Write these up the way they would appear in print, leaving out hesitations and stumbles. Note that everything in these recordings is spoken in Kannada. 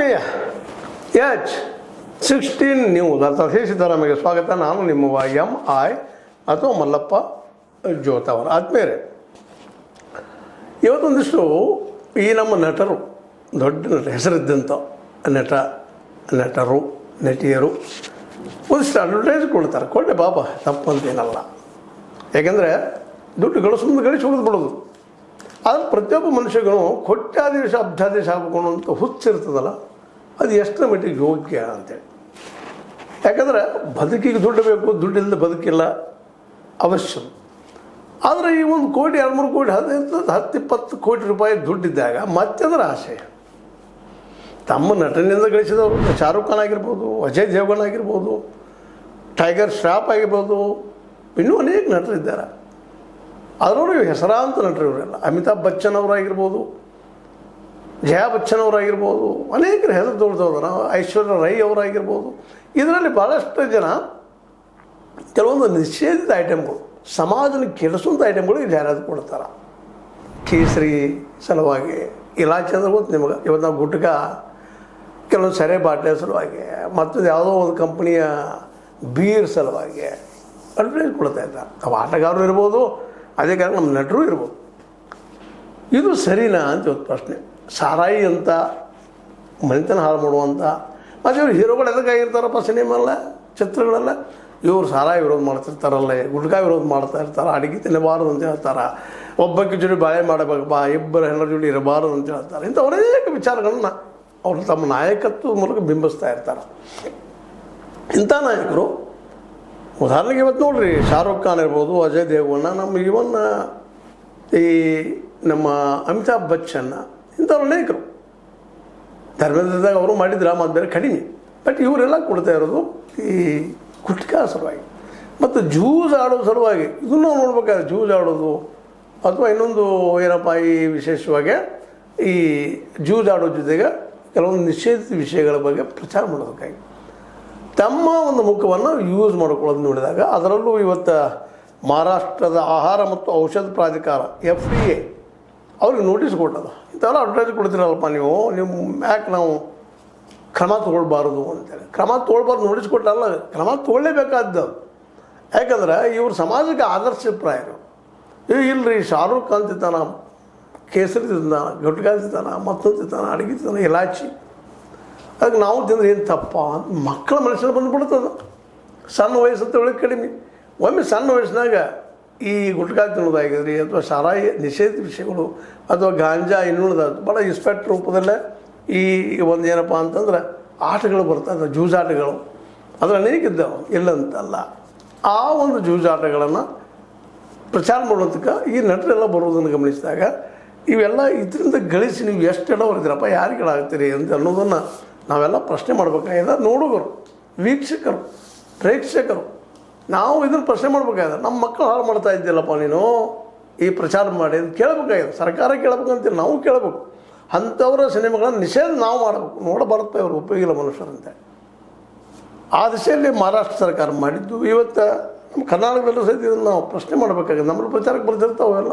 ಆತ್ಮೀಯ H16 ನ್ಯೂಸ್ ಅರ್ಥಾತ್ ಸಿದ್ದರಾಮಯ್ಯಗೆ ಸ್ವಾಗತ. ನಾನು ನಿಮ್ಮ MI ಅಥವಾ ಮಲ್ಲಪ್ಪ ಜೋತವರ. ಆತ್ಮೀಯರೇ, ಇವತ್ತೊಂದಿಷ್ಟು ಈ ನಮ್ಮ ನಟರು, ದೊಡ್ಡ ಹೆಸರಿದ್ದಂಥ ನಟರು ನಟಿಯರು ಒಂದಿಷ್ಟು ಅಡ್ವರ್ಟೈಸ್ ಕೊಡ್ತಾರೆ. ಕೊಟ್ಟೆ ಪಾಪ, ತಪ್ಪಂತೇನಲ್ಲ. ಯಾಕೆಂದರೆ ದುಡ್ಡು ಗಳಿಸಿ ಹೋಗೋದು ಬಿಡೋದು. ಆದರೆ ಪ್ರತಿಯೊಬ್ಬ ಮನುಷ್ಯಗೂ ಕೊಟ್ಟಾದೇಶ ಅಬ್ಧಾದೇಶ ಆಗಬೇಕು ಅಂತ ಹುಚ್ಚಿರ್ತದಲ್ಲ, ಅದು ಎಷ್ಟರ ಮಟ್ಟಿಗೆ ಯೋಗ್ಯ ಅಂತೇಳಿ. ಯಾಕಂದರೆ ಬದುಕಿಗೆ ದುಡ್ಡು ಬೇಕು, ದುಡ್ಡಿಲ್ಲದೆ ಬದುಕಿಲ್ಲ, ಅವಶ್ಯ. ಆದರೆ ಈ 1 ಕೋಟಿ 2-3 ಕೋಟಿ 10-20 ಕೋಟಿ ರೂಪಾಯಿ ದುಡ್ಡಿದ್ದಾಗ ಮತ್ತದರ ಆಸೆ. ತಮ್ಮ ನಟನೆಯಿಂದ ಗಳಿಸಿದವರು ಶಾರುಖ್ ಖಾನ್ ಆಗಿರ್ಬೋದು, ಅಜಯ್ ದೇವಗನ್ ಆಗಿರ್ಬೋದು, ಟೈಗರ್ ಶ್ರಾಫ್ ಆಗಿರ್ಬೋದು, ಇನ್ನೂ ಅನೇಕ ನಟರಿದ್ದಾರೆ. ಅದರವರು ಹೆಸರಾಂತ ನಟರು ಇವರೆಲ್ಲ. ಅಮಿತಾಬ್ ಬಚ್ಚನ್ ಅವರಾಗಿರ್ಬೋದು, ಜಯಾ ಬಚ್ಚನ್ ಅವರಾಗಿರ್ಬೋದು, ಅನೇಕರ ಹೆಸರು ತೋರಿಸೋದರ, ಐಶ್ವರ್ಯ ರೈ ಅವರಾಗಿರ್ಬೋದು. ಇದರಲ್ಲಿ ಭಾಳಷ್ಟು ಜನ ಕೆಲವೊಂದು ನಿಷೇಧಿತ ಐಟಮ್ಗಳು, ಸಮಾಜನ ಕೆಡಿಸುವಂಥ ಐಟಮ್ಗಳು ಜಾಹೀರಾತು ಕೊಡ್ತಾರೆ. ಕೇಸರಿ ಸಲುವಾಗಿ, ಇಲಾಚೆ ಅಂದ್ರೆ ಗೊತ್ತು ನಿಮಗೆ. ಇವತ್ತು ನಾವು ಗುಟ್ಕ, ಕೆಲವೊಂದು ಸೆರೆ ಬಾಟ್ಲೆ ಸಲುವಾಗಿ, ಮತ್ತೊಂದು ಯಾವುದೋ ಒಂದು ಕಂಪ್ನಿಯ ಬೀರ್ ಸಲುವಾಗಿ ಅಡ್ವರ್ಟೈಸ್ ಕೊಡ್ತಾ ಇದ್ದಾರೆ. ಅವು ಆಟಗಾರರು ಇರ್ಬೋದು, ಅದೇ ಕಾರಣ ನಮ್ಮ ನಟರು ಇರ್ಬೋದು. ಇದು ಸರಿನಾ ಅಂತ ಇವತ್ತು ಪ್ರಶ್ನೆ. ಸಾರಾಯಿ ಅಂತ ಮನೆತನ ಹಾಳು ಮಾಡುವಂಥ, ಮತ್ತು ಇವರು ಹೀರೋಗಳು ಎದಕ್ಕಾಗಿರ್ತಾರಪ್ಪ ಸಿನಿಮಾಲ್ಲ, ಚಿತ್ರಗಳೆಲ್ಲ. ಇವರು ಸಾರಾಯಿ ವಿರೋಧ ಮಾಡ್ತಿರ್ತಾರಲ್ಲ, ಗುಟ್ಕಾ ವಿರೋಧ ಮಾಡ್ತಾ ಇರ್ತಾರೆ, ಅಡುಗೆ ತಿನ್ನಬಾರದು ಅಂತ ಹೇಳ್ತಾರೆ, ಒಬ್ಬಕ್ಕೆ ಜೋಡಿ ಬಾಳೆ ಮಾಡಬೇಕಪ್ಪ, ಇಬ್ಬರು ಹೆಣ್ಣರ ಜೋಡಿ ಇರಬಾರದು ಅಂತ ಹೇಳ್ತಾರೆ. ಇಂಥ ಅನೇಕ ವಿಚಾರಗಳನ್ನ ಅವರು ತಮ್ಮ ನಾಯಕತ್ವದ ಮೂಲಕ ಬಿಂಬಿಸ್ತಾ ಇರ್ತಾರೆ. ಇಂಥ ನಾಯಕರು, ಉದಾಹರಣೆಗೆ ಇವತ್ತು ನೋಡ್ರಿ, ಶಾರುಖ್ ಖಾನ್ ಇರ್ಬೋದು, ಅಜಯ್ ದೇವಗನ್ನ, ನಮ್ಮ ಈ ನಮ್ಮ ಅಮಿತಾಬ್ ಬಚ್ಚನ್ನ, ಇಂಥವ್ರು ಅನೇಕರು. ಧರ್ಮೇಂದ್ರದಾಗ ಅವರು ಮಾಡಿದ್ರೆ ಮತ್ತು ಬೇರೆ ಕಡಿಮೆ. ಬಟ್ ಇವರೆಲ್ಲ ಕೊಡ್ತಾ ಇರೋದು ಈ ಗುಟ್ಕಾ ಸಲುವಾಗಿ ಮತ್ತು ಜೂಜ್ ಆಡೋ ಸಲುವಾಗಿ. ಇದನ್ನು ನಾವು ನೋಡ್ಬೇಕಾದ್ರೆ ಜೂಜ್ ಆಡೋದು ಅಥವಾ ಇನ್ನೊಂದು ಏನಪ್ಪ, ಈ ವಿಶೇಷವಾಗಿ ಈ ಜೂಜ್ ಆಡೋ ಜೊತೆಗೆ ಕೆಲವೊಂದು ನಿಷೇಧಿತ ವಿಷಯಗಳ ಬಗ್ಗೆ ಪ್ರಚಾರ ಮಾಡೋದಕ್ಕಾಗಿ ತಮ್ಮ ಒಂದು ಮುಖವನ್ನು ಯೂಸ್ ಮಾಡ್ಕೊಳ್ಳೋದು ನೋಡಿದಾಗ, ಅದರಲ್ಲೂ ಇವತ್ತು ಮಹಾರಾಷ್ಟ್ರದ ಆಹಾರ ಮತ್ತು ಔಷಧ ಪ್ರಾಧಿಕಾರ FDA ಅವ್ರಿಗೆ ನೋಟಿಸ್ ಕೊಟ್ಟದ. ಇಂಥವೆಲ್ಲ ಅಡ್ವರ್ಟೈಸ್ ಕೊಡ್ತೀರಲ್ಲಪ್ಪ ನೀವು ಯಾಕೆ ನಾವು ಕ್ರಮ ತೊಗೊಳ್ಬಾರ್ದು ಅಂತೇಳಿ. ಕ್ರಮ ತೊಗೊಳ್ಬಾರ್ದು ನೋಟಿಸ್ ಕೊಟ್ಟಲ್ಲ, ಕ್ರಮ ತೊಗೊಳ್ಳೇಬೇಕಾದ್ದು. ಯಾಕಂದ್ರೆ ಇವ್ರು ಸಮಾಜಕ್ಕೆ ಆದರ್ಶಪ್ರಾಯರು. ಇಲ್ಲರಿ, ಶಾರುಖ್ ಖಾನ್ ತಿಂತಾನ, ಕೇಸರಿ ತಿಂತಾನ, ಗುಟ್ಕಾ ತಿಂತಾನ, ಮತ್ತೊಂದು ತಿಂತಾನ, ಅಡುಗೆ ತಿಂತಾನ, ಇಲಾಚಿ, ಅದಕ್ಕೆ ನಾವು ತಿಂದ್ರೆ ಏನು ತಪ್ಪ ಅಂತ ಮಕ್ಕಳ ಮನಸ್ಸಲ್ಲಿ ಬಂದುಬಿಡ್ತದೆ. ಸಣ್ಣ ವಯಸ್ಸಂತ ಒಳಗೆ ಕಡಿಮೆ. ಒಮ್ಮೆ ಸಣ್ಣ ವಯಸ್ಸಿನಾಗ ಈ ಗುಟ್ಕಾ ತಿನ್ನೋದಾಗಿದ್ರಿ ಅಥವಾ ಸಾರಾಯಿ ನಿಷೇಧಿತ ವಿಷಯಗಳು ಅಥವಾ ಗಾಂಜಾ ಇನ್ನುಳಿದ ಭಾಳ ಇನ್ಸ್ಪೆಕ್ಟ್ ರೂಪದಲ್ಲೇ ಈ ಒಂದು ಏನಪ್ಪ ಅಂತಂದ್ರೆ ಆಟಗಳು ಬರ್ತಾಯಿದ್ದಾವೆ, ಜೂಜಾಟಗಳು. ಅದ್ರ ಅನೇಕ ಇದ್ದಾವೆ, ಇಲ್ಲಂತಲ್ಲ. ಆ ಒಂದು ಜೂಜಾಟಗಳನ್ನು ಪ್ರಚಾರ ಮಾಡೋದಕ್ಕೆ ಈ ನಟರೆಲ್ಲ ಬರೋದನ್ನು ಗಮನಿಸಿದಾಗ ಇವೆಲ್ಲ ಇದರಿಂದ ಗಳಿಸಿ ನೀವು ಎಷ್ಟೆಲ್ಲ ಹೊರದಿರಪ್ಪ, ಯಾರಿಗಳಾಗ್ತೀರಿ ಅಂತ ಅನ್ನೋದನ್ನು ನಾವೆಲ್ಲ ಪ್ರಶ್ನೆ ಮಾಡಬೇಕಾಗಿದೆ. ನೋಡುಗರು, ವೀಕ್ಷಕರು, ಪ್ರೇಕ್ಷಕರು ನಾವು ಇದನ್ನು ಪ್ರಶ್ನೆ ಮಾಡಬೇಕಾಗಿದೆ. ನಮ್ಮ ಮಕ್ಕಳು ಹಾಳು ಮಾಡ್ತಾ ಇದ್ದಿಲ್ಲಪ್ಪ ನೀನು ಈ ಪ್ರಚಾರ ಮಾಡಿ ಅಂತ ಕೇಳಬೇಕಾಗಿದೆ. ಸರ್ಕಾರ ಕೇಳಬೇಕಂತೀವಿ, ನಾವು ಕೇಳಬೇಕು. ಅಂಥವರ ಸಿನಿಮಾಗಳನ್ನು ನಿಷೇಧ ನಾವು ಮಾಡಬೇಕು. ನೋಡಬಾರಪ್ಪ, ಇವರು ಉಪಯೋಗಿಲ್ಲ ಮನುಷ್ಯರಂತೆ. ಆ ದಿಶೆಯಲ್ಲಿ ಮಹಾರಾಷ್ಟ್ರ ಸರ್ಕಾರ ಮಾಡಿದ್ದು. ಇವತ್ತು ನಮ್ಮ ಕರ್ನಾಟಕದಲ್ಲೂ ಸಹಿತ ಇದನ್ನು ನಾವು ಪ್ರಶ್ನೆ ಮಾಡಬೇಕಾಗಿದೆ. ನಮ್ಮಲ್ಲಿ ಪ್ರಚಾರಕ್ಕೆ ಬರ್ತಿರ್ತಾವೆ ಎಲ್ಲ.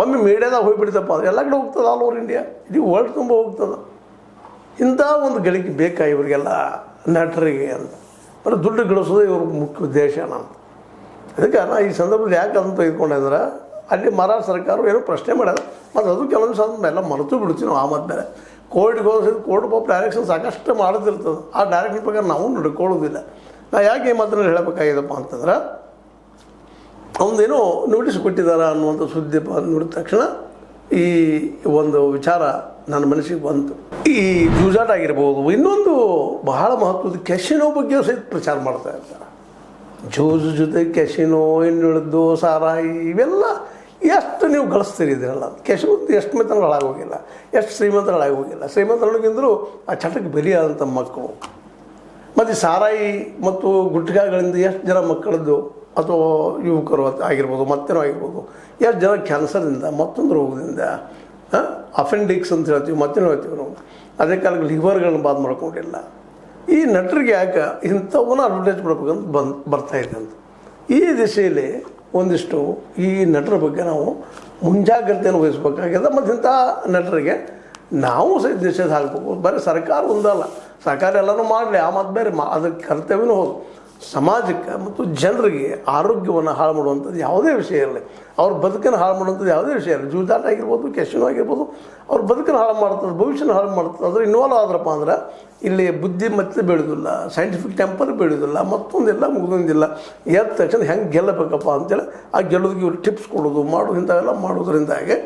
ಒಮ್ಮೆ ಮೀಡಿಯಾದಾಗ ಹೋಗಿಬಿಡ್ತಪ್ಪ ಅಂದರೆ ಎಲ್ಲ ಕಡೆ ಹೋಗ್ತದೆ, ಆಲ್ ಓವರ್ ಇಂಡಿಯಾ, ಇಡೀ ವರ್ಲ್ಡ್ ತುಂಬ ಹೋಗ್ತದೆ. ಇಂಥ ಒಂದು ಗಳಿಕೆ ಬೇಕಾ ಇವರಿಗೆಲ್ಲ ನಟರಿಗೆ ಅಂತ. ಬರೀ ದುಡ್ಡು ಗಳಿಸೋದು ಇವ್ರ ಮುಖ್ಯ ಉದ್ದೇಶ ಅಂತ. ಅದಕ್ಕೆ ನಾನು ಈ ಸಂದರ್ಭದಲ್ಲಿ ಯಾಕೆ ಅದನ್ನು ತೆಗೆದುಕೊಂಡಿದ್ರೆ, ಅಲ್ಲಿ ಮಹಾರಾಷ್ಟ್ರ ಸರ್ಕಾರ ಏನೋ ಪ್ರಶ್ನೆ ಮಾಡ್ಯಾರ. ಮತ್ತು ಅದು ಕೆಲವೊಂದು ಸಂದರ್ಭ ಎಲ್ಲ ಮರೆತು ಬಿಡ್ತೀವಿ ನಾವು. ಆ ಮೇಲೆ ಕೋರ್ಟ್ಗೆ ಹೋದ ಕೋರ್ಟ್ ಪಾಪ ಡೈರೆಕ್ಷನ್ ಸಾಕಷ್ಟು ಮಾಡ್ತಿರ್ತದೆ. ಆ ಡೈರೆಕ್ಷನ್ ಪ್ರಕಾರ ನಾವು ನಡ್ಕೊಳ್ಳೋದಿಲ್ಲ. ನಾ ಯಾಕೆ ಈ ಮಾತನ್ನು ಹೇಳಬೇಕಾಗಿದೆಪ್ಪ ಅಂತಂದ್ರೆ, ಅವನದೇನೋ ನೋಟಿಸ್ ಕೊಟ್ಟಿದ್ದಾರೆ ಅನ್ನುವಂಥ ಸುದ್ದಿ ನೋಡಿದ ತಕ್ಷಣ ಈ ಒಂದು ವಿಚಾರ ನನ್ನ ಮನಸ್ಸಿಗೆ ಬಂತು. ಈ ಜೂಜಾಟ ಆಗಿರ್ಬೋದು, ಇನ್ನೊಂದು ಬಹಳ ಮಹತ್ವದ ಕೆಸಿನೋ ಬಗ್ಗೆ ಸಹಿತ ಪ್ರಚಾರ ಮಾಡ್ತಾ ಇರ್ತಾರೆ. ಜೂಜು ಜೊತೆ ಕೆಸಿನೋ, ಇನ್ನುಳಿದ್ದು ಸಾರಾಯಿ, ಇವೆಲ್ಲ ಎಷ್ಟು ನೀವು ಗಳಿಸ್ತೀರಿ ಇದನ್ನೆಲ್ಲ. ಕೆಸಿನೋ ಎಷ್ಟು ಮೆತ್ತನ ಹಾಳಾಗೋಗಿಲ್ಲ, ಎಷ್ಟು ಶ್ರೀಮಂತರ ಹಾಳಾಗೋಗಿಲ್ಲ. ಶ್ರೀಮಂತರೊಳಗಿಂದರೂ ಆ ಚಟಕ್ಕೆ ಬಲಿಯಾದಂಥ ಮಕ್ಕಳು. ಮತ್ತು ಸಾರಾಯಿ ಮತ್ತು ಗುಟ್ಕಾಗಳಿಂದ ಎಷ್ಟು ಜನ ಮಕ್ಕಳದ್ದು ಅಥವಾ ಯುವಕರು ಆಗಿರ್ಬೋದು, ಮತ್ತೇನೋ ಆಗಿರ್ಬೋದು, ಎಷ್ಟು ಜನ ಕ್ಯಾನ್ಸರ್ದಿಂದ, ಮತ್ತೊಂದು ರೋಗದಿಂದ, ಅಫೆಂಡಿಕ್ಸ್ ಅಂತ ಹೇಳ್ತೀವಿ, ಮತ್ತೇನೋ ಹೇಳ್ತೀವಿ ನಾವು. ಅದೇ ಕಾಲಕ್ಕೆ ಲಿವರ್ಗಳನ್ನ ಬಾದ್ ಮಾಡ್ಕೊಂಡಿಲ್ಲ. ಈ ನಟರಿಗೆ ಯಾಕೆ ಇಂಥವನ್ನ ಅಡ್ವರ್ಟೈಸ್ ಮಾಡ್ಬೇಕಂತ ಬರ್ತಾಯಿದೆ ಅಂತ. ಈ ದಿಶೆಯಲ್ಲಿ ಒಂದಿಷ್ಟು ಈ ನಟರ ಬಗ್ಗೆ ನಾವು ಮುಂಜಾಗ್ರತೆಯನ್ನು ವಹಿಸ್ಬೇಕಾಗಿದೆ. ಮತ್ತು ಇಂಥ ನಟರಿಗೆ ನಾವು ಸಹಿತ ನಿಷೇಧ ಹಾಕಬೇಕು. ಬರೀ ಸರ್ಕಾರ ಒಂದಲ್ಲ, ಸರ್ಕಾರ ಎಲ್ಲನೂ ಮಾಡಲಿ, ಆ ಮಾತು ಬೇರೆ, ಅದಕ್ಕೆ ಕರ್ತವ್ಯನೂ ಹೌದು. ಸಮಾಜಕ್ಕೆ ಮತ್ತು ಜನರಿಗೆ ಆರೋಗ್ಯವನ್ನು ಹಾಳು ಮಾಡುವಂಥದ್ದು ಯಾವುದೇ ವಿಷಯ ಇರಲಿ, ಅವ್ರ ಬದುಕನ್ನು ಹಾಳು ಮಾಡುವಂಥದ್ದು ಯಾವುದೇ ವಿಷಯ ಇರಲಿ, ಜೂಜಾಟ ಆಗಿರ್ಬೋದು, ಕೆಶಿನೋ ಆಗಿರ್ಬೋದು, ಅವ್ರ ಬದುಕನ್ನು ಹಾಳು ಮಾಡ್ತದೆ, ಭವಿಷ್ಯನ ಹಾಳು ಮಾಡ್ತದೆ. ಅದ್ರ ಇನ್ವಾಲ್ವ್ ಆದ್ರಪ್ಪ ಅಂದ್ರೆ ಇಲ್ಲಿ ಬುದ್ಧಿ ಮತ್ತೆ ಬೆಳೆಯೋದಿಲ್ಲ, ಸೈಂಟಿಫಿಕ್ ಟೆಂಪರ್ ಬೆಳೆಯೋದಿಲ್ಲ, ಮತ್ತೊಂದಿಲ್ಲ ಮುಗಿದೊಂದಿಲ್ಲ. ಎದ್ದ ತಕ್ಷಣ ಹೆಂಗೆ ಗೆಲ್ಲಬೇಕಪ್ಪ ಅಂತೇಳಿ ಆ ಗೆಲ್ಲೋದಕ್ಕೆ ಇವ್ರು ಟಿಪ್ಸ್ ಕೊಡೋದು ಮಾಡೋದು ಇಂಥವೆಲ್ಲ ಮಾಡೋದ್ರಿಂದಾಗಿ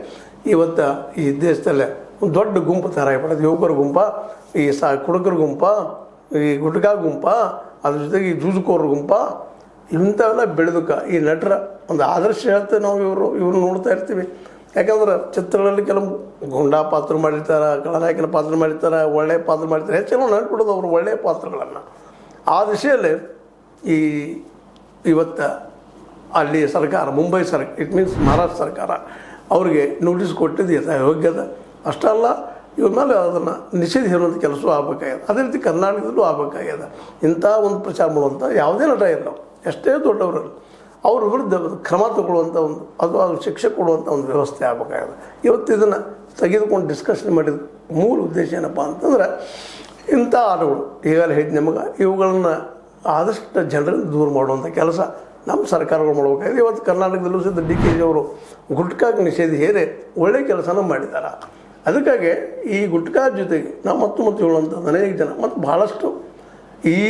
ಇವತ್ತು ಈ ದೇಶದಲ್ಲೇ ಒಂದು ದೊಡ್ಡ ಗುಂಪು ತಯಾರಾಗಿಬಿಡೋದು. ಯುವಕರ ಗುಂಪ, ಈ ಕುಡುಕರ ಗುಂಪ, ಈ ಗುಟ್ಕಾ ಗುಂಪ, ಅದ್ರ ಜೊತೆಗೆ ಈ ಜೂಜುಕೋರ ಗುಂಪ, ಇಂಥವೆಲ್ಲ ಬೆಳೆದಕ್ಕೆ ಈ ನಟರ ಒಂದು ಆದರ್ಶ ಹೇಳ್ತೇವೆ ನಾವು. ಇವ್ರು ನೋಡ್ತಾ ಇರ್ತೀವಿ. ಯಾಕಂದ್ರೆ ಚಿತ್ರಗಳಲ್ಲಿ ಕೆಲವು ಗುಂಡಾ ಪಾತ್ರ ಮಾಡಿರ್ತಾರೆ, ಖಳನಾಯಕನ ಪಾತ್ರ ಮಾಡಿರ್ತಾರೆ, ಒಳ್ಳೆಯ ಪಾತ್ರ ಮಾಡಿರ್ತಾರೆ. ಹೆಚ್ಚಿನ ನೆನ್ಪಿಡೋದು ಅವರು ಒಳ್ಳೆಯ ಪಾತ್ರಗಳನ್ನು. ಆ ದಿಶೆಯಲ್ಲಿ ಈ ಇವತ್ತು ಅಲ್ಲಿ ಸರ್ಕಾರ, ಮುಂಬೈ ಸರ್ಕಾರ, ಇಟ್ ಮೀನ್ಸ್ ಮಹಾರಾಷ್ಟ್ರ ಸರ್ಕಾರ ಅವ್ರಿಗೆ ನೋಟಿಸ್ ಕೊಟ್ಟಿದ್ದು ಯೋಗ್ಯದ. ಅಷ್ಟಲ್ಲ, ಇವ್ರ ಮೇಲೆ ಅದನ್ನು ನಿಷೇಧ ಹೇರುವಂಥ ಕೆಲಸವೂ ಆಗಬೇಕಾಗ್ಯದ. ಅದೇ ರೀತಿ ಕರ್ನಾಟಕದಲ್ಲೂ ಆಗಬೇಕಾಗ್ಯದ. ಇಂಥ ಒಂದು ಪ್ರಚಾರ ಮಾಡುವಂಥ ಯಾವುದೇ ನಟ ಇಲ್ಲ, ಎಷ್ಟೇ ದೊಡ್ಡವರಲ್ಲಿ ಅವ್ರ ವಿರುದ್ಧ ಕ್ರಮ ತಗೊಳ್ಳುವಂಥ ಒಂದು ಅದು ಶಿಕ್ಷೆ ಕೊಡುವಂಥ ಒಂದು ವ್ಯವಸ್ಥೆ ಆಗಬೇಕಾಗಿದೆ. ಇವತ್ತು ಇದನ್ನು ತೆಗೆದುಕೊಂಡು ಡಿಸ್ಕಷನ್ ಮಾಡಿದ ಮೂಲ ಉದ್ದೇಶ ಏನಪ್ಪ ಅಂತಂದ್ರೆ, ಇಂಥ ಹಾಡುಗಳು ಈಗಾಗಲೇ ಹೇಳಿದ ನಮಗೆ ಇವುಗಳನ್ನು ಆದಷ್ಟು ಜನರಿಂದ ದೂರ ಮಾಡುವಂಥ ಕೆಲಸ ನಮ್ಮ ಸರ್ಕಾರಗಳು ಮಾಡಬೇಕಾಗಿದೆ. ಇವತ್ತು ಕರ್ನಾಟಕದಲ್ಲೂ ಸಹಿತ DKG ಅವರು ಗುಟ್ಕಾಗೆ ನಿಷೇಧ ಹೇರಿ ಒಳ್ಳೆಯ ಕೆಲಸನ ಮಾಡಿದ್ದಾರೆ. ಅದಕ್ಕಾಗಿ ಈ ಗುಟ್ಕಾ ಜೊತೆಗೆ ನಾವು ಮತ್ತು ಹೇಳುವಂಥದ್ದು ಅನೇಕ ಜನ ಮತ್ತು ಭಾಳಷ್ಟು ಈ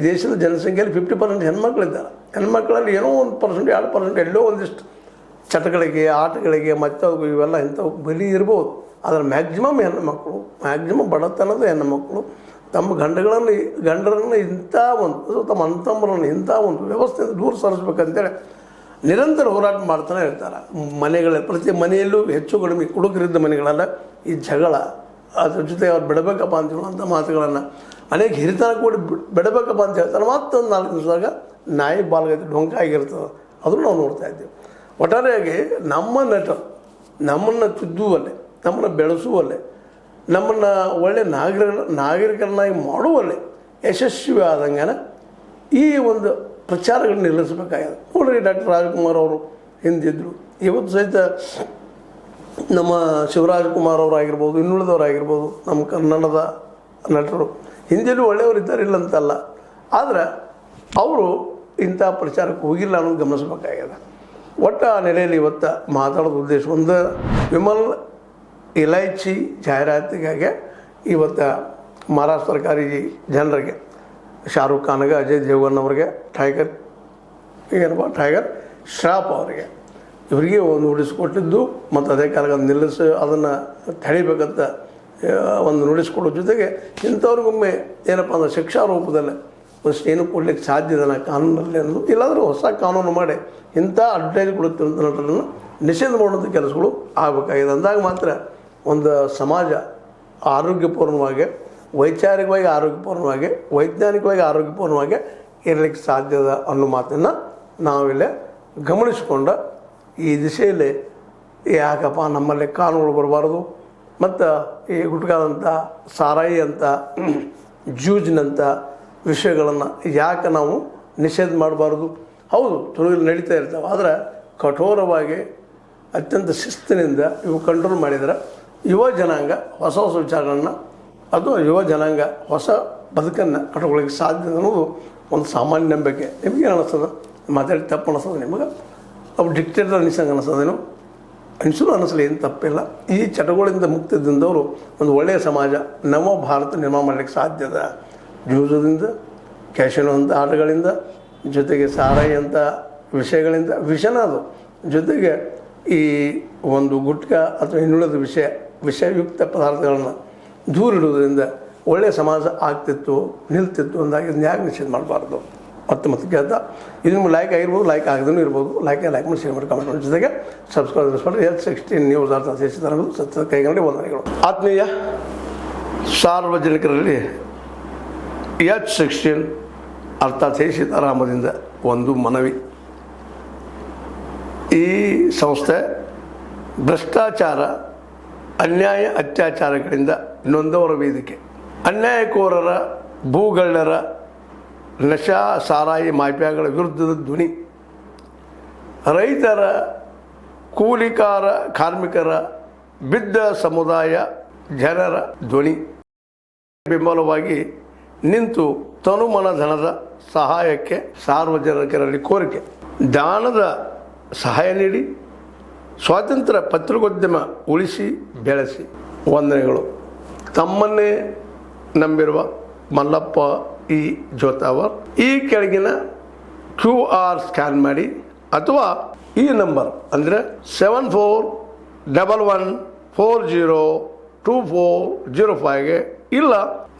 ದೇಶದ ಜನಸಂಖ್ಯೆಯಲ್ಲಿ 50% ಹೆಣ್ಮಕ್ಳಿದ್ದಾರೆ. ಹೆಣ್ಮಕ್ಳಲ್ಲಿ ಏನೋ 1%, 2% ಎಲ್ಲೋ ಒಂದಿಷ್ಟು ಚಟಗಳಿಗೆ, ಆಟಗಳಿಗೆ, ಮತ್ತವು ಇವೆಲ್ಲ ಇಂಥವು ಬಲಿ ಇರ್ಬೋದು. ಆದರೆ ಮ್ಯಾಕ್ಸಿಮಮ್ ಹೆಣ್ಣುಮಕ್ಕಳು, ಮ್ಯಾಕ್ಸಿಮಮ್ ಬಡತನದ ಹೆಣ್ಣುಮಕ್ಕಳು ತಮ್ಮ ಗಂಡರನ್ನು ಇಂಥ ಒಂದು, ತಮ್ಮ ಅಂತಂಬರನ್ನು ಇಂಥ ಒಂದು ವ್ಯವಸ್ಥೆಯಿಂದ ದೂರ ಸರಿಸ್ಬೇಕಂತೇಳಿ ನಿರಂತರ ಹೋರಾಟ ಮಾಡ್ತಾನೆ ಇರ್ತಾರೆ. ಮನೆಗಳಲ್ಲಿ ಪ್ರತಿ ಮನೆಯಲ್ಲೂ ಹೆಚ್ಚು ಕಡಿಮೆ ಕುಡುಕರಿದ್ದ ಮನೆಗಳೆಲ್ಲ ಈ ಜಗಳ, ಅದ್ರ ಜೊತೆ ಅವ್ರು ಬಿಡಬೇಕಪ್ಪ ಅಂತ ಹೇಳುವಂಥ ಮಾತುಗಳನ್ನು ಅನೇಕ ಹಿರಿತನ ಕೂಡ ಬಿಡಬೇಕಪ್ಪ ಅಂತ ಹೇಳ್ತಾರೆ. ಮತ್ತೊಂದು 4 ದಿವಸದಾಗ ನಾಯಿ ಬಾಲ್ಗೈತೆ ಡೊಂಕ ಆಗಿರ್ತದೆ. ಅದನ್ನು ನಾವು ನೋಡ್ತಾ ಇದ್ದೀವಿ. ಒಟ್ಟಾರೆಯಾಗಿ ನಮ್ಮ ನಟರು ನಮ್ಮನ್ನು ತಿದ್ದುವಲ್ಲೇ, ನಮ್ಮನ್ನು ಬೆಳೆಸುವಲ್ಲೇ, ನಮ್ಮನ್ನು ಒಳ್ಳೆಯ ನಾಗರಿಕರನ್ನಾಗಿ ಮಾಡುವಲ್ಲೇ ಯಶಸ್ವಿ ಆದಂಗೆ ಈ ಒಂದು ಪ್ರಚಾರಗಳನ್ನ ನಿಲ್ಲಿಸಬೇಕಾಗಿದೆ. ನೋಡ್ರಿ, ಡಾಕ್ಟರ್ ರಾಜ್ಕುಮಾರ್ ಅವರು ಹಿಂದಿದ್ದರು. ಇವತ್ತು ಸಹಿತ ನಮ್ಮ ಶಿವರಾಜ್ಕುಮಾರ್ ಅವರಾಗಿರ್ಬೋದು, ಇನ್ನುಳಿದವರಾಗಿರ್ಬೋದು, ನಮ್ಮ ಕನ್ನಡದ ನಟರು ಹಿಂದಿಯಲ್ಲೂ ಒಳ್ಳೆಯವರಿದ್ದಾರೆ, ಇಲ್ಲ ಅಂತಲ್ಲ. ಆದರೆ ಅವರು ಇಂಥ ಪ್ರಚಾರಕ್ಕೆ ಹೋಗಿಲ್ಲ ಅನ್ನೋದು ಗಮನಿಸಬೇಕಾಗಿದೆ. ಒಟ್ಟು ಆ ನೆಲೆಯಲ್ಲಿ ಇವತ್ತು ಮಾತಾಡೋದು ಉದ್ದೇಶ ಒಂದು, ವಿಮಲ್ ಇಲೈಚಿ ಜಾಹೀರಾತಿಗಾಗಿ ಇವತ್ತು ಮಹಾರಾಷ್ಟ್ರ ಸರ್ಕಾರಿ ಜನರಿಗೆ, ಶಾರುಖ್ ಖಾನ್ಗೆ, ಅಜಯ್ ದೇವಗನ್ ಅವರಿಗೆ, ಟೈಗರ್ ಶ್ರಾಫ್ ಅವರಿಗೆ, ಇವರಿಗೆ ಒಂದು ನೋಟಿಸ್ ಕೊಟ್ಟಿದ್ದು ಮತ್ತು ಅದೇ ಕಾಲಕ್ಕೆ ನಿಲ್ಲಿಸಿ ಅದನ್ನು ತಡಿಬೇಕಂತ ಒಂದು ನೋಟಿಸ್ ಕೊಡೋ ಜೊತೆಗೆ ಇಂಥವ್ರಿಗೊಮ್ಮೆ ಏನಪ್ಪ ಅಂದ್ರೆ ಶಿಕ್ಷಾ ರೂಪದಲ್ಲಿ ಒಂದಷ್ಟು ಏನು ಕೊಡ್ಲಿಕ್ಕೆ ಸಾಧ್ಯ ಇದನ್ನು ಕಾನೂನಲ್ಲಿ ಅನ್ನೋದು, ಇಲ್ಲಾಂದರೆ ಹೊಸ ಕಾನೂನು ಮಾಡಿ ಇಂಥ ಅಡ್ವರ್ಟೈಸ್ ಕೊಡುತ್ತಿರುವಂಥ ನಟರನ್ನು ನಿಷೇಧ ಮಾಡುವಂಥ ಕೆಲಸಗಳು ಆಗಬೇಕಾಗಿದೆ. ಅಂದಾಗ ಮಾತ್ರ ಒಂದು ಸಮಾಜ ಆರೋಗ್ಯಪೂರ್ಣವಾಗಿ, ವೈಚಾರಿಕವಾಗಿ ಆರೋಗ್ಯಪೂರ್ಣವಾಗಿ, ವೈಜ್ಞಾನಿಕವಾಗಿ ಆರೋಗ್ಯಪೂರ್ಣವಾಗಿ ಇರಲಿಕ್ಕೆ ಸಾಧ್ಯದ ಅನ್ನೋ ಮಾತನ್ನು ನಾವಿಲ್ಲೇ ಗಮನಿಸಿಕೊಂಡು ಈ ದಿಶೆಯಲ್ಲಿ ಯಾಕಪ್ಪ ನಮ್ಮಲ್ಲಿ ಕಾನೂನುಗಳು ಬರಬಾರ್ದು, ಮತ್ತು ಈ ಗುಟ್ಕಾದಂಥ, ಸಾರಾಯಿ ಅಂತ, ಜೂಜಿನಂಥ ವಿಷಯಗಳನ್ನು ಯಾಕೆ ನಾವು ನಿಷೇಧ ಮಾಡಬಾರ್ದು? ಹೌದು, ತುಳುಗಲ್ಲಿ ನಡೀತಾ ಇರ್ತಾವೆ, ಆದರೆ ಕಠೋರವಾಗಿ ಅತ್ಯಂತ ಶಿಸ್ತಿನಿಂದ ಇವು ಕಂಟ್ರೋಲ್ ಮಾಡಿದರೆ ಯುವ ಜನಾಂಗ ಹೊಸ ವಿಚಾರಗಳನ್ನು, ಅದು ಯುವ ಜನಾಂಗ ಹೊಸ ಬದುಕನ್ನು ಕಟ್ಕೊಳ್ಳಿಕ್ಕೆ ಸಾಧ್ಯ ಅನ್ನೋದು ಒಂದು ಸಾಮಾನ್ಯ ನಂಬಿಕೆ. ನಿಮಗೇನು ಅನ್ನಿಸ್ತದೆ? ಮಾತಾಡಿ ತಪ್ಪು ಅನ್ನಿಸ್ತದೆ ನಿಮಗೆ? ಅವು ಡಿಕ್ಟೇಟರ್ ಅನಿಸಂಗೆ ಅನ್ನಿಸ್ತದೇನು? ಅನಿಸಲು ಅನ್ನಿಸಲಿ, ಏನು ತಪ್ಪಿಲ್ಲ. ಈ ಚಟಗಳಿಂದ ಮುಕ್ತಿದ್ದವರು ಒಂದು ಒಳ್ಳೆಯ ಸಮಾಜ, ನವ ಭಾರತ ನಿರ್ಮಾಣ ಮಾಡಲಿಕ್ಕೆ ಸಾಧ್ಯದ. ಜೂಜದಿಂದ, ಕ್ಯಾಶಿನೋ ಅಂತ ಆಟಗಳಿಂದ, ಜೊತೆಗೆ ಸಾರಾಯಿ ಅಂತ ವಿಷಯಗಳಿಂದ, ವಿಷನ ಅದು, ಜೊತೆಗೆ ಈ ಒಂದು ಗುಟ್ಕಾ ಅಥವಾ ಇನ್ನುಳಿದ ವಿಷಯುಕ್ತ ಪದಾರ್ಥಗಳನ್ನು ದೂರಿಡುವುದರಿಂದ ಒಳ್ಳೆಯ ಸಮಾಜ ಆಗ್ತಿತ್ತು, ನಿಲ್ತಿತ್ತು ಅಂದಾಗ ಇದನ್ನ ಯಾಕೆ ನಿಷೇಧ ಮಾಡಬಾರ್ದು? ಮತ್ತೆ ಕೇಳ್ತಾ, ಇದು ನಿಮ್ಗೆ ಲೈಕ್ ಆಗಿರ್ಬೋದು, ಲೈಕ್ ಆಗದೂ ಇರ್ಬೋದು. ಲೈಕ್ ಮಾಡಿ, ಶೇರ್ ಮಾಡಿ, ಕಮೆಂಟ್ ಮಾಡಿ, ಜೊತೆಗೆ ಸಬ್ಸ್ಕ್ರೈಬ್ ಮಾಡಿ. H16 ನ್ಯೂಸ್ ಅರ್ಥ ದೇಶದ ಸತ್ಯದ ಕೈಗಂಡಿ ವಂದನೆಗಳು. ಆತ್ಮೀಯ ಸಾರ್ವಜನಿಕರಲ್ಲಿ H16 ಅರ್ಥಾತ್ ಹೇ ಸೀತಾರಾಮದಿಂದ ಒಂದು ಮನವಿ. ಈ ಸಂಸ್ಥೆ ಭ್ರಷ್ಟಾಚಾರ, ಅನ್ಯಾಯ, ಅತ್ಯಾಚಾರಗಳಿಂದ ನೊಂದವರ ವೇದಿಕೆ. ಅನ್ಯಾಯಕೋರರ, ಭೂಗಳ್ಳರ, ನಶಾ ಸಾರಾಯಿ ಮಾಫಿಯಾಗಳ ವಿರುದ್ಧದ ಧ್ವನಿ. ರೈತರ, ಕೂಲಿಕಾರ, ಕಾರ್ಮಿಕರ, ಬಿದ್ದ ಸಮುದಾಯ, ಜನರ ಧ್ವನಿ ಬೆಂಬಲವಾಗಿ ನಿಂತು ತನುಮನ ಧನದ ಸಹಾಯಕ್ಕೆ ಸಾರ್ವಜನಿಕರಲ್ಲಿ ಕೋರಿಕೆ. ದಾನದ ಸಹಾಯ ನೀಡಿ ಸ್ವಾತಂತ್ರ್ಯ ಪತ್ರಿಕೋದ್ಯಮ ಉಳಿಸಿ ಬೆಳೆಸಿ. ವಂದನೆಗಳು. ತಮ್ಮನ್ನೇ ನಂಬಿರುವ ಮಲ್ಲಪ್ಪ ಇ ಜೋತಾವರ್. ಈ ಕೆಳಗಿನ QR ಸ್ಕ್ಯಾನ್ ಮಾಡಿ ಅಥವಾ ಈ ನಂಬರ್ ಅಂದರೆ 7411402405ಗೆ ಇಲ್ಲ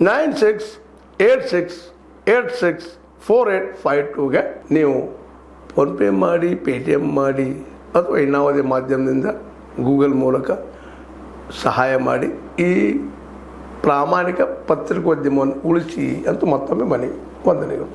9686864852ಗೆ ನೀವು ಫೋನ್ಪೇ ಮಾಡಿ, ಪೇಟಿಎಮ್ ಮಾಡಿ ಅಥವಾ ಇನ್ನಾವುದೇ ಮಾಧ್ಯಮದಿಂದ ಗೂಗಲ್ ಮೂಲಕ ಸಹಾಯ ಮಾಡಿ ಈ ಪ್ರಾಮಾಣಿಕ ಪತ್ರಿಕೋದ್ಯಮವನ್ನು ಉಳಿಸಿ ಅಂತ ಮತ್ತೊಮ್ಮೆ ಮನವಿ. ವಂದನೆಗಳು.